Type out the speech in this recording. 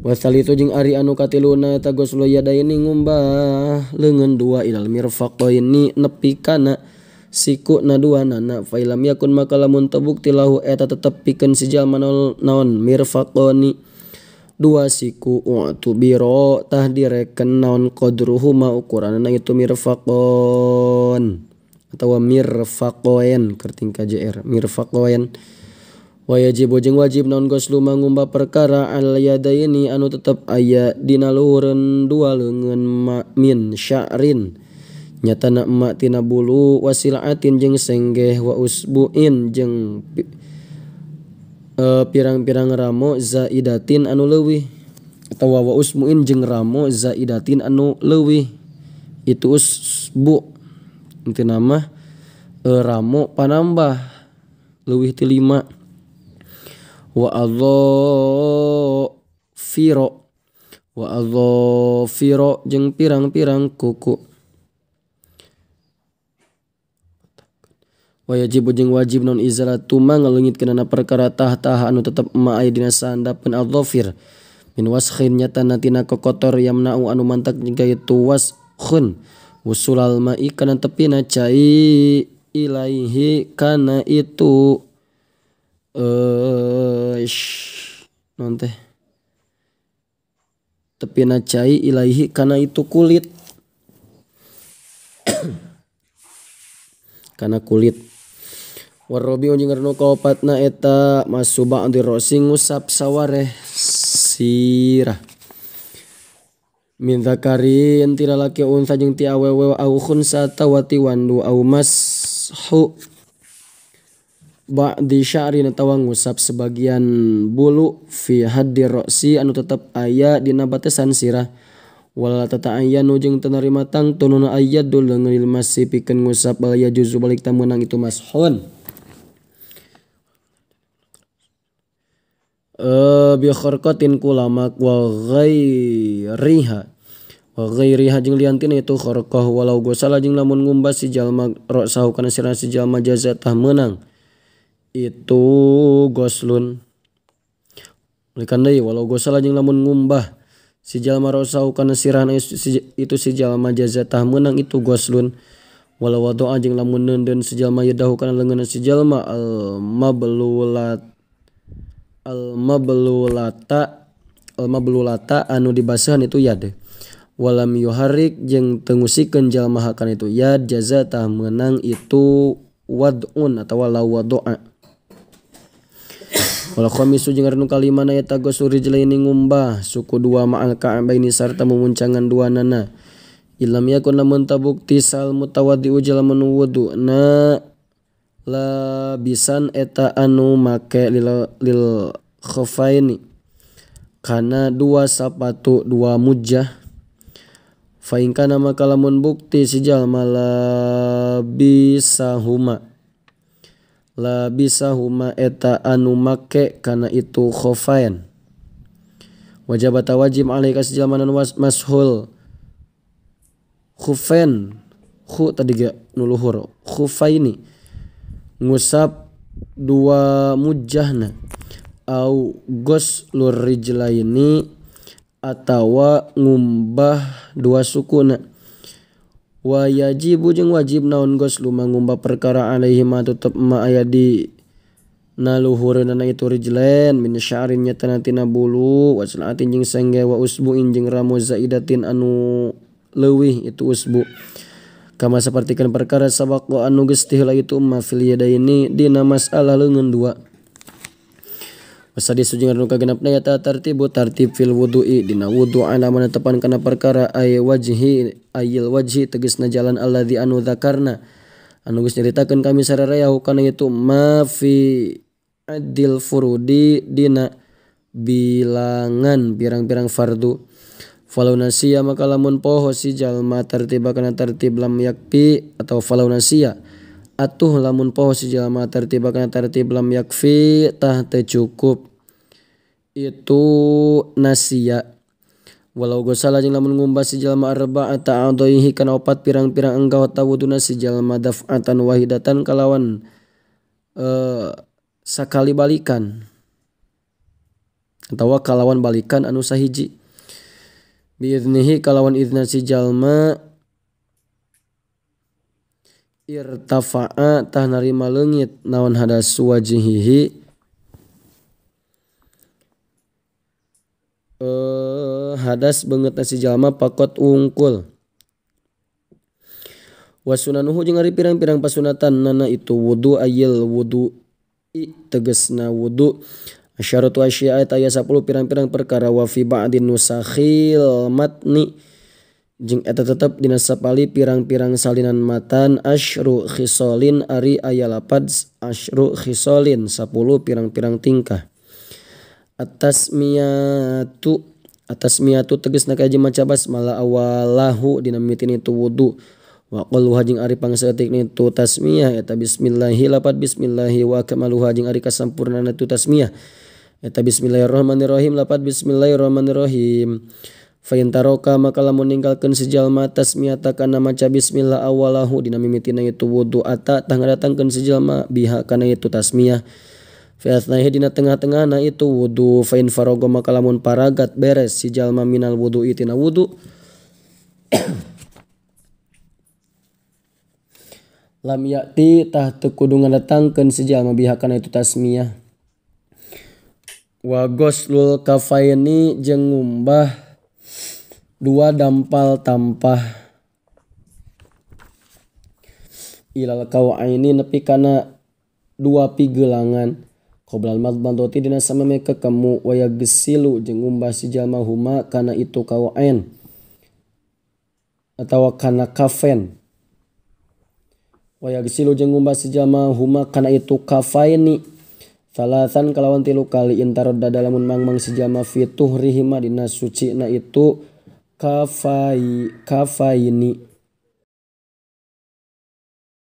Wasalitu jeung ari anu katiluna eta ghuslu yadaini ngumbah leungeun dua ilal mirfaqaini nepi kana sikuna duanana fa ilam yakun maka lamun tebukti lahu eta tetep pikeun si jalma naon mirfaqani dua siku tu biro tah direken naon qadruhuma ukuranna itu mirfaqon atawa mirfaqoen kerting KJR mirfaqoen. Wa yajibu jeung wajib naon ghuslu mangumbah perkara al yadaini anu tetep aya dina luhureun dua leungeun min sya'rin nyatana emak tina bulu wasilaatin jeung senggeh wa usbuin jeung pirang-pirang ramo zaidatin anu leuwih atawa wa usmuin jeung ramo zaidatin anu leuwih itu usbu itu nama ramo panambah leuwih ti 5 wa adhafiro jeung pirang-pirang kuku. Wa yajibu jeung wajib non izalatu mangalungitkeunana perkara tah anu tetep ma aya dina sandapeun adhafir min waskhin nyatana tina kokotor yamna'u anu mantak jika itu waskhun wusulal ma'i kana tepina cai ilaihi kana itu non teh tepina cai ilaihi kana itu kulit kana kulit. Warabi jeung anu kaopatna eta masuba di rosi ngusap sawareh sirah min dzakarin tira laki unsa jeung ti awewe au khunsa tawati wandu au mashu ba'di sya'rin atawa ngusap sebagian bulu fi haddi rosi anu tetep aya dina batesan sirah wala tata'ayyanu jeung teu narima tangtununa ayyadul leungeun masih pikeun ngusap bal yajuzu balik tamunang itu mashun bi kharqatin kulamak wa ghairiha jeung liantina itu kharqah walau gosala jeung lamun ngumbah si jalma ra'sahu kana sirah si jalma jazatah meunang itu goslun likan deui walau gosala jeung lamun ngumbah si jalma ra'sahu kana sirahna itu si jalma jazatah meunang itu goslun walau wado'a jeung lamun neundeun si jalma yadahu kana leungeunna si jalma al mablulata anu dibaseuhan itu yad walam yuharrik jeung teu ngusikeun jalma hakan itu yad jazatah meunang itu wad'un atawa la wado'a. Wal khamisu jeung anu kalimana eta ghuslu rijlaini ngumbah suku dua ma'al ka'baini sarta memuncangan duanana ilam yakun lamun tabukti sal mutawaddi'u jalma nu wudu'na labisan eta anu make lil khafaini kana dua sapatu dua mujjah fa in kana maka lamun bukti si jalma labisahuma eta anu make kana itu khafain wajib alaika si jalma nu mashul khufain khu tadi ge nu luhur khufaini ngusap dua mujjahna au ghuslur rijlaini atawa ngumbah dua sukuna. Wa yajibu jeung wajib naon ghuslu mangumbah perkara alaihi ma tetep ma aya di naluhureunna itu rijlain min sya'rin nyatana tina bulu waslaatin jeung sengge wa usbuin jeung ramu zaidatin anu leuwih itu usbu kama sapertikeun perkara sabaqo anu geus tihela itu ma fil yadaini dina masalah leungeun dua. Wasadi sujud anu kagenepna eta tartib fil wudu'i dina wudu ala manatapan kana perkara ayil wajhi tegasna jalan alladzi anu dzakarna anu geus nyaritakeun kami sararayahu kana itu ma fi adil furudi dina bilangan pirang-pirang fardu falau nasiya maka lamun poho si jalma tartiba kana tartib lam yakfi atau falau nasiya atuh lamun poho si jalma tartiba kana tartib lam yakfi tah teu cukup itu nasiya walau gosala jeung lamun ngumbah si jalma arba'ata a'dha'ihi kana opat pirang-pirang anggota wuduna si jalma daf'atan wahidatan kalawan sakali balikan atawa kalawan balikan anu sahiji. Biiznihi kalawan izna si jalma irtafa'a tah narima leungit naon hadas wajhihi hadas beungeutna si jalma pakot wungkul. Wasunanuhu jeung ari pirang-pirang pasunatan nana itu wudu ayil wudu tegasna wudu. Asyaratu asya aya 10 pirang-pirang perkara wa fi ba'din nusakhil matni jeung eta tetep dina sapali pirang-pirang salinan matan asyru khisolin ari aya lapad asyru khisolin 10 pirang-pirang tingkah. Atasmiyatu tegasna kaji maca basmalah awalahu dina mimitin itu wudu. Wa qaluha jeung ari pangseutikna itu tasmiyah eta bismillahi lapad bismillahi wa kamaluha jeung ari kasampurnana itu tasmiyah eta bismillahirrahmanirrahim lapad bismillahirrahmanirrahim. Fa in taroka maka lamun ninggalkeun si jalma tasmiyata kana maca bismillah awalahu dina mimitina itu wudu ata tah ngadatangkeun si jalma biha kana itu tasmiyah fi asnahi dina tengah-tengahna itu wudu. Fa in faraga maka lamun paragat beres si jalma minal wudu itina wudu lam ya'ti tah teu kudu ngadatangkeun si jalma biha kana itu tasmiyah. Wa ghuslul kafaini jeung ngumbah 2 dampal tampah ilal kau'aini nepi kana 2 pigeulangan qoblal madmadoti dina sameme kekemu wa yagsilu jeung ngumbah si jalma huma kana itu kau'ain atawa kana kafen. Wa yagsilu jeung ngumbah si jalma huma kana itu kafaini salasan kalawan 3 kali intarodda lamun mangmang si jalma fi tuhrihima dina sucina itu kafaini